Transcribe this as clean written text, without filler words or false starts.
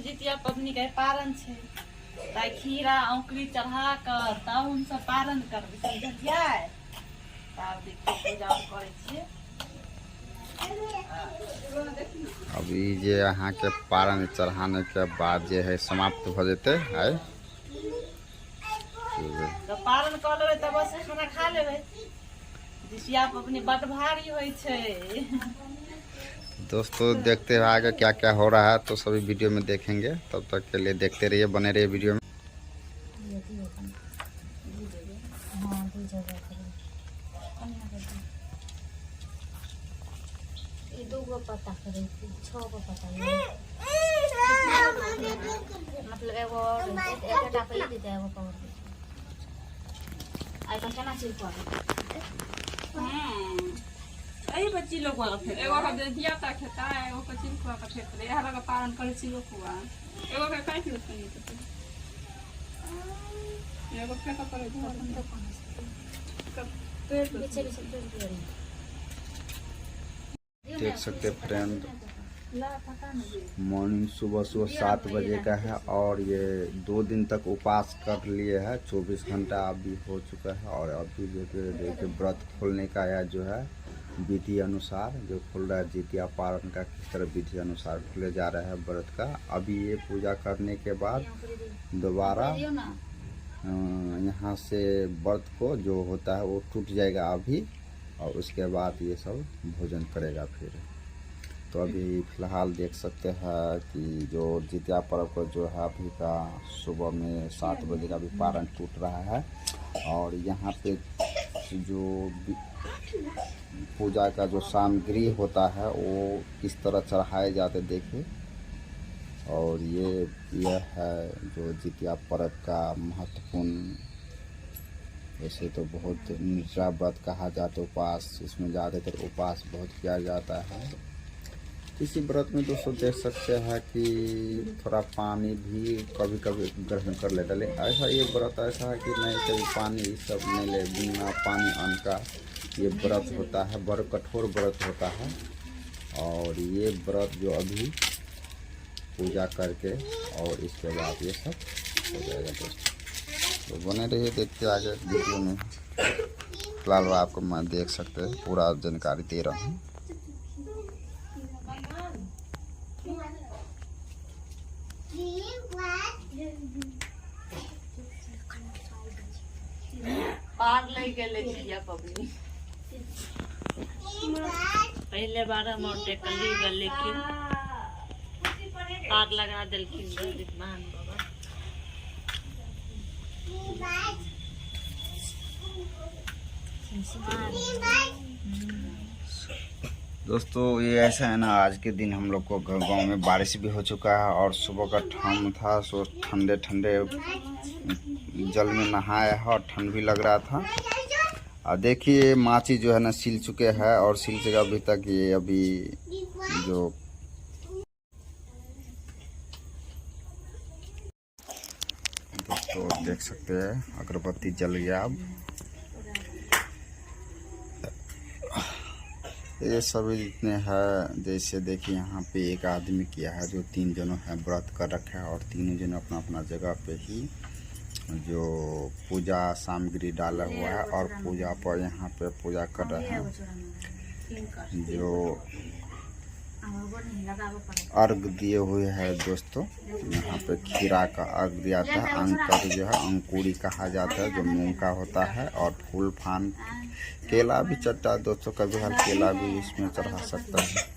जितिया पबनी के पारण छे ताई खीरा औंकरी चढ़ा कर तब हम सब पारण करबे समझलिए। तब देखिए पूजा करे छिए। अभी जे यहाँ के पारण चढ़ाने के बाद जे है समाप्त हो जेते है। तो पारण कर लेबे तब बस खाना खा लेबे। जितिया पबनी बड़ भारी होई छे। दोस्तों देखते हैं आगे क्या क्या हो रहा है, तो सभी वीडियो में देखेंगे। तब तक के लिए देखते रहिए, बने रहिए वीडियो में। पता करे 6 गो पता मतलब एगो एकटा पे ही देते एगो पावर आई तो केना चीज पर आई बच्ची लोग वाला फेर एगो का दे दिया ता खेता एगो का चिलकुआ का खेत रे हरा का पालन करे छिलो कुआ एगो का काई किलो नहीं तो एगो का करे पीछे पीछे देख सकते फ्रेंड, मॉर्निंग सुबह 7 बजे का है और ये 2 दिन तक उपवास कर लिए है। 24 घंटा अभी हो चुका है और अभी देखिए व्रत खोलने का या जो है विधि अनुसार जो खुल रहा है। जितिया पारण का किस तरह विधि अनुसार खुले जा रहा है व्रत का। अभी ये पूजा करने के बाद दोबारा यहाँ से व्रत को जो होता है वो टूट जाएगा अभी, और उसके बाद ये सब भोजन करेगा फिर। तो अभी फिलहाल देख सकते हैं कि जो जितिया पर्व को जो है अभी का सुबह में 7 बजे का भी पारण टूट रहा है। और यहाँ पे जो पूजा का जो सामग्री होता है वो किस तरह चढ़ाए जाते देखिए। और यह है जो जितिया पर्व का महत्वपूर्ण। वैसे तो बहुत निर्जला व्रत कहा जाता है, उपवास इसमें ज़्यादातर उपवास बहुत किया जाता है। इसी व्रत में दोस्तों देख सकते हैं कि थोड़ा पानी भी कभी कभी ग्रहण कर लेता है। लेकिन ऐसा ये व्रत ऐसा है कि नहीं कभी पानी ये सब नहीं ले, बिना पानी अन्न का ये व्रत होता है। बड़ा कठोर व्रत होता है। और ये व्रत जो अभी पूजा करके और इसके बाद ये सब हो जाएगा दोस्तों। तो बने रहिए, देखते आगे वीडियो में। फिलहाल आपको मैं देख सकते हैं पूरा जानकारी दे रहा हूँ। पार ले गेले जितिया पबनी पहले बार हम टेकली गल लेकिन पार लगा दिलखिन महान बाबा। दोस्तों ये ऐसा है ना, आज के दिन हम लोग को गांव में बारिश भी हो चुका है और सुबह का ठंड था, सो ठंडे ठंडे जल में नहाया है और ठंड भी लग रहा था। और देखिए माची जो है ना सिल चुके हैं और सिल चुका अभी तक। ये अभी जो दोस्तों देख सकते हैं अगरबत्ती जल गया। अब ये सभी जितने हैं, जैसे देखिए यहाँ पे एक आदमी किया है जो 3 जनों है व्रत कर रखा है और तीनों जन अपना अपना जगह पे ही जो पूजा सामग्री डाला हुआ है और पूजा पर यहाँ पे पूजा कर रहे हैं। जो अर्घ दिए हुए है दोस्तों, यहाँ पे खीरा का अर्घ दिया था। अंकुर जो है अंकुरी कहा जाता है जो मूंग का होता है। और फूल फान केला भी चढ़ता है दोस्तों, कभी हर केला भी इसमें चढ़ा सकता है।